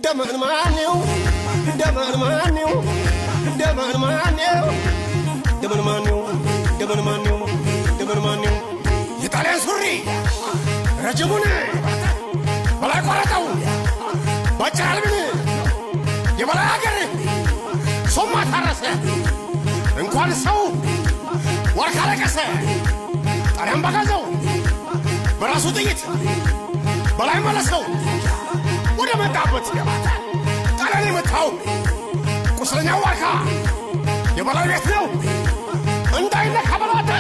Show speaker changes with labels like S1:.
S1: ደመን ማነው ደመን ማነው ደመን ማነው ደመን ማነው ደመን ማነው ደመን ማነው የጣሊያን ሱሪ ረጅሙን በላይ ቆረጠው ባጫልብን የበላይ አገር ሶማ ታረሰ እንኳን ሰው ወርካ ለቀሰ ጣሊያን በጋዘው በራሱ ጥይት በላይ መለሰው ወደ መጣበት ጣሊያን የመታው ቁስለኛው ዋርካ የበላይ ቤት ነው እንዳይነካ በላተ